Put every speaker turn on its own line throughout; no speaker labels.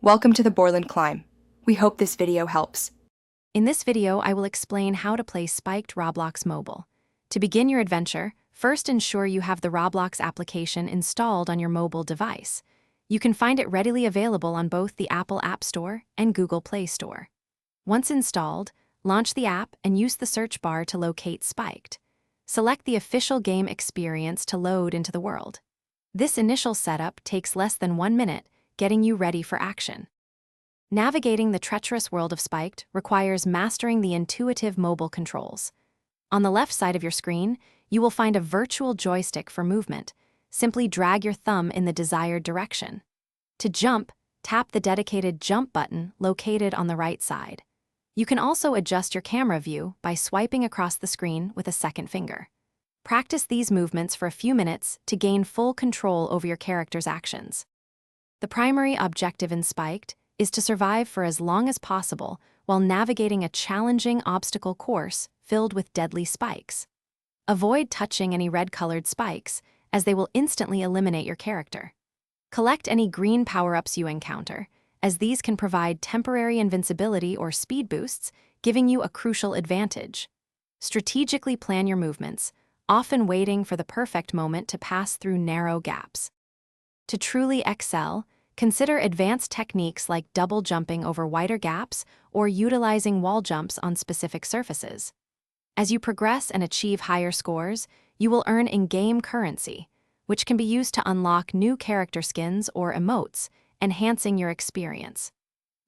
Welcome to the Borland Climb. We hope this video helps.
In this video, I will explain how to play Spiked Roblox Mobile. To begin your adventure, first ensure you have the Roblox application installed on your mobile device. You can find it readily available on both the Apple App Store and Google Play Store. Once installed, launch the app and use the search bar to locate Spiked. Select the official game experience to load into the world. This initial setup takes less than 1 minute, getting you ready for action. Navigating the treacherous world of Spiked requires mastering the intuitive mobile controls. On the left side of your screen, you will find a virtual joystick for movement. Simply drag your thumb in the desired direction. To jump, tap the dedicated jump button located on the right side. You can also adjust your camera view by swiping across the screen with a second finger. Practice these movements for a few minutes to gain full control over your character's actions. The primary objective in Spiked is to survive for as long as possible while navigating a challenging obstacle course filled with deadly spikes. Avoid touching any red-colored spikes, as they will instantly eliminate your character. Collect any green power-ups you encounter, as these can provide temporary invincibility or speed boosts, giving you a crucial advantage. Strategically plan your movements, often waiting for the perfect moment to pass through narrow gaps. To truly excel, consider advanced techniques like double jumping over wider gaps or utilizing wall jumps on specific surfaces. As you progress and achieve higher scores, you will earn in-game currency, which can be used to unlock new character skins or emotes, enhancing your experience.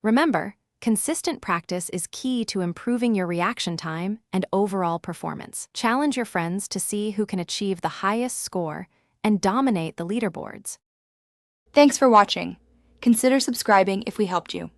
Remember, consistent practice is key to improving your reaction time and overall performance. Challenge your friends to see who can achieve the highest score and dominate the leaderboards.
Thanks for watching. Consider subscribing if we helped you.